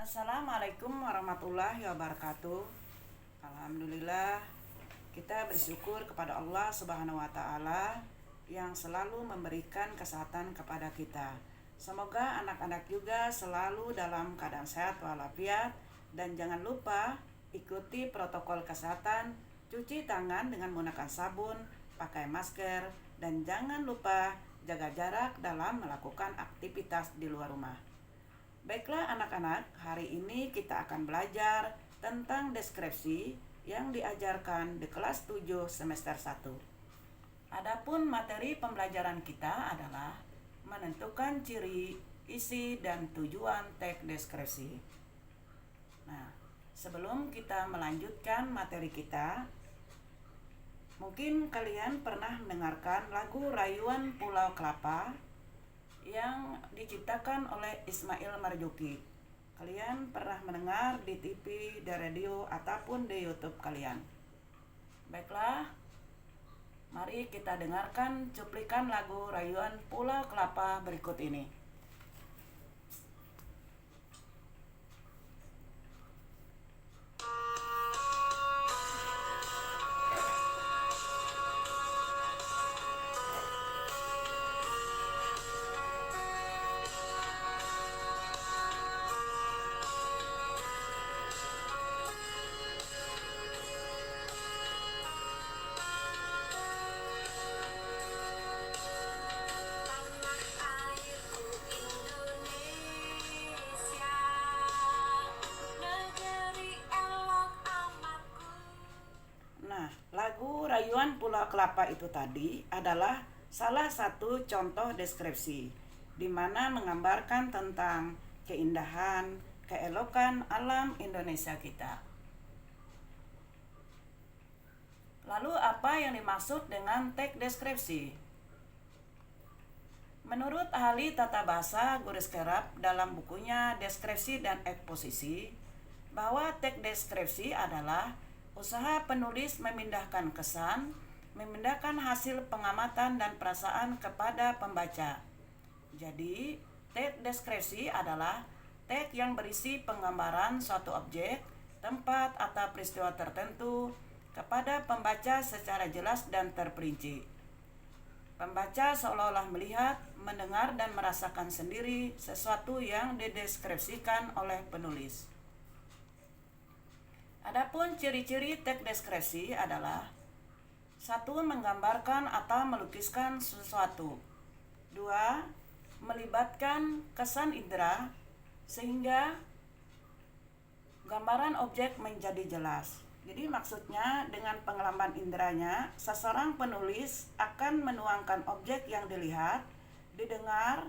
Assalamualaikum warahmatullahi wabarakatuh. Alhamdulillah, kita bersyukur kepada Allah Subhanahu wa taala yang selalu memberikan kesehatan kepada kita. Semoga anak-anak juga selalu dalam keadaan sehat walafiat, dan jangan lupa ikuti protokol kesehatan, cuci tangan dengan menggunakan sabun, pakai masker, dan jangan lupa jaga jarak dalam melakukan aktivitas di luar rumah. Baiklah anak-anak, hari ini kita akan belajar tentang deskripsi yang diajarkan di kelas 7 semester 1. Adapun materi pembelajaran kita adalah menentukan ciri, isi, dan tujuan teks deskripsi. Nah, sebelum kita melanjutkan materi kita, mungkin kalian pernah mendengarkan lagu Rayuan Pulau Kelapa yang diciptakan oleh Ismail Marzuki. Kalian pernah mendengar di TV, di radio, ataupun di YouTube kalian. Baiklah, mari kita dengarkan cuplikan lagu Rayuan Pulau Kelapa berikut ini. Nah, lagu Rayuan Pulau Kelapa itu tadi adalah salah satu contoh deskripsi di mana menggambarkan tentang keindahan, keelokan alam Indonesia kita. Lalu apa yang dimaksud dengan teks deskripsi? Menurut ahli tata bahasa Guris Kerap dalam bukunya Deskripsi dan Eksposisi, bahwa teks deskripsi adalah usaha penulis memindahkan kesan, memindahkan hasil pengamatan dan perasaan kepada pembaca. Jadi, teks deskripsi adalah teks yang berisi penggambaran suatu objek, tempat, atau peristiwa tertentu kepada pembaca secara jelas dan terperinci. Pembaca seolah-olah melihat, mendengar, dan merasakan sendiri sesuatu yang dideskripsikan oleh penulis. Adapun ciri-ciri teks deskripsi adalah: 1. Menggambarkan atau melukiskan sesuatu. 2. Melibatkan kesan indera sehingga gambaran objek menjadi jelas. Jadi maksudnya dengan pengalaman inderanya, seseorang penulis akan menuangkan objek yang dilihat, didengar,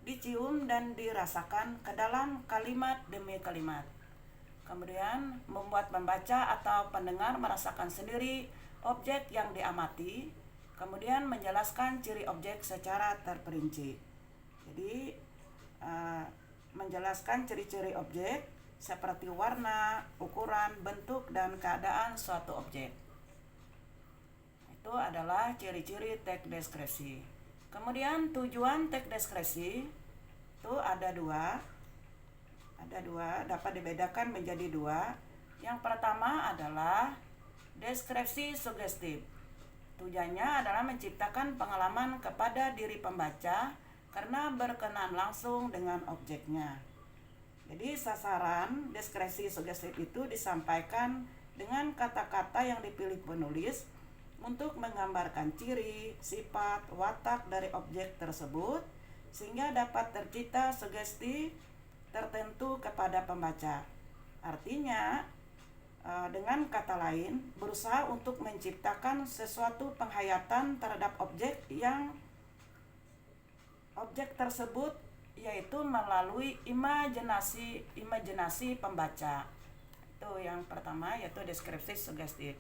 dicium, dan dirasakan ke dalam kalimat demi kalimat. Kemudian membuat pembaca atau pendengar merasakan sendiri objek yang diamati, kemudian menjelaskan ciri objek secara terperinci. Jadi menjelaskan ciri-ciri objek seperti warna, ukuran, bentuk, dan keadaan suatu objek. Itu adalah ciri-ciri teks deskripsi. Kemudian tujuan teks deskripsi itu ada dua, dapat dibedakan menjadi dua. Yang pertama adalah deskripsi sugestif. Tujuannya adalah menciptakan pengalaman kepada diri pembaca karena berkenaan langsung dengan objeknya. Jadi sasaran deskripsi sugestif itu disampaikan dengan kata-kata yang dipilih penulis untuk menggambarkan ciri, sifat, watak dari objek tersebut sehingga dapat tercipta sugesti tertentu kepada pembaca. Artinya, dengan kata lain, berusaha untuk menciptakan sesuatu penghayatan terhadap objek tersebut, yaitu melalui imajinasi pembaca. Itu yang pertama, yaitu deskripsi sugestif.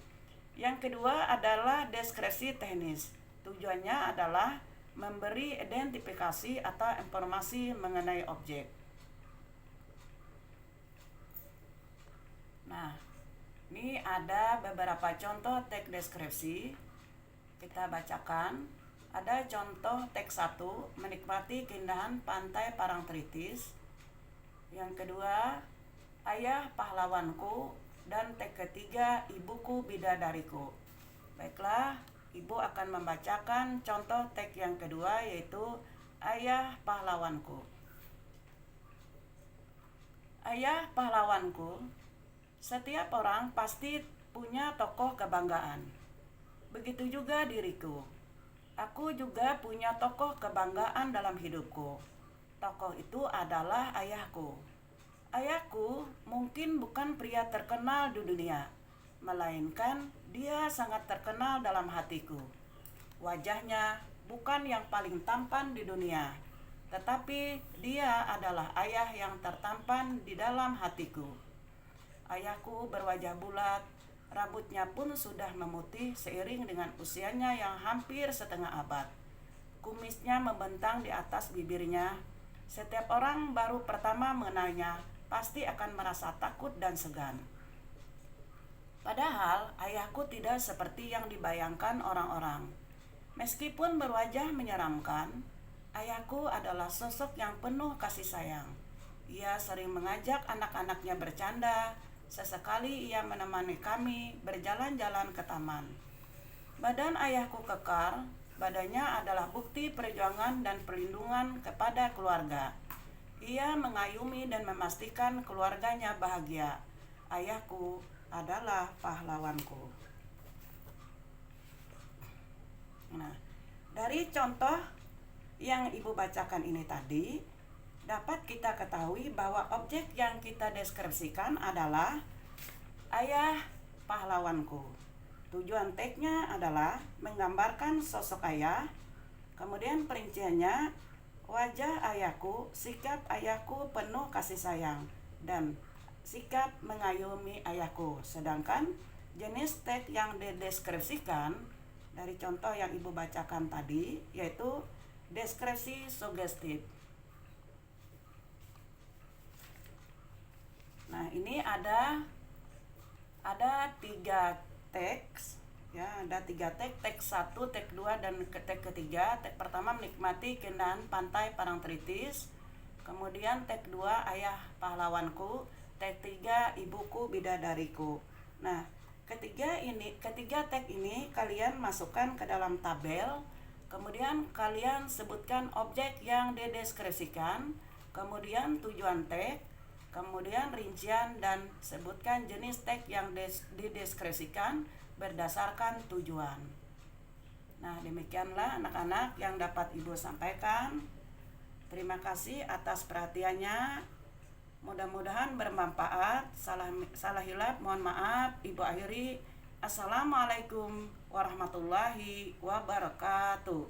Yang kedua adalah deskripsi teknis. Tujuannya adalah memberi identifikasi atau informasi mengenai objek. Nah, ini ada beberapa contoh teks deskripsi. Kita bacakan. Ada contoh teks 1, menikmati keindahan pantai Parangtritis. Yang kedua, ayah pahlawanku, dan teks ketiga ibuku bidadariku. Baiklah, ibu akan membacakan contoh teks yang kedua, yaitu ayah pahlawanku. Ayah pahlawanku, setiap orang pasti punya tokoh kebanggaan. Begitu juga diriku. Aku juga punya tokoh kebanggaan dalam hidupku. Tokoh itu adalah ayahku. Ayahku mungkin bukan pria terkenal di dunia, melainkan dia sangat terkenal dalam hatiku. Wajahnya bukan yang paling tampan di dunia, tetapi dia adalah ayah yang tertampan di dalam hatiku. Ayahku berwajah bulat, rambutnya pun sudah memutih seiring dengan usianya yang hampir setengah abad. Kumisnya membentang di atas bibirnya. Setiap orang baru pertama mengenalnya pasti akan merasa takut dan segan. Padahal ayahku tidak seperti yang dibayangkan orang-orang. Meskipun berwajah menyeramkan, ayahku adalah sosok yang penuh kasih sayang. Ia sering mengajak anak-anaknya bercanda. Sesekali ia menemani kami berjalan-jalan ke taman. Badan ayahku kekar. Badannya adalah bukti perjuangan dan perlindungan kepada keluarga. Ia mengayumi dan memastikan keluarganya bahagia. Ayahku adalah pahlawanku. Nah, dari contoh yang ibu bacakan ini tadi, dapat kita ketahui bahwa objek yang kita deskripsikan adalah ayah pahlawanku. Tujuan teksnya adalah menggambarkan sosok ayah, kemudian perinciannya wajah ayahku, sikap ayahku penuh kasih sayang, dan sikap mengayomi ayahku. Sedangkan jenis teks yang dideskripsikan dari contoh yang ibu bacakan tadi yaitu deskripsi sugestif. Nah, ini ada 3 teks, ya, ada 3 teks, teks 1, teks 2, dan teks ketiga. Teks pertama menikmati keindahan pantai Parangtritis, kemudian teks 2 ayah pahlawanku, teks 3 ibuku bidadariku. Nah, ketiga teks ini kalian masukkan ke dalam tabel, kemudian kalian sebutkan objek yang dideskripsikan, kemudian tujuan teks, kemudian rincian, dan sebutkan jenis teks yang dideskripsikan berdasarkan tujuan. Nah, demikianlah anak-anak yang dapat ibu sampaikan. Terima kasih atas perhatiannya. Mudah-mudahan bermanfaat. Salah hilap mohon maaf. Ibu akhiri. Assalamualaikum warahmatullahi wabarakatuh.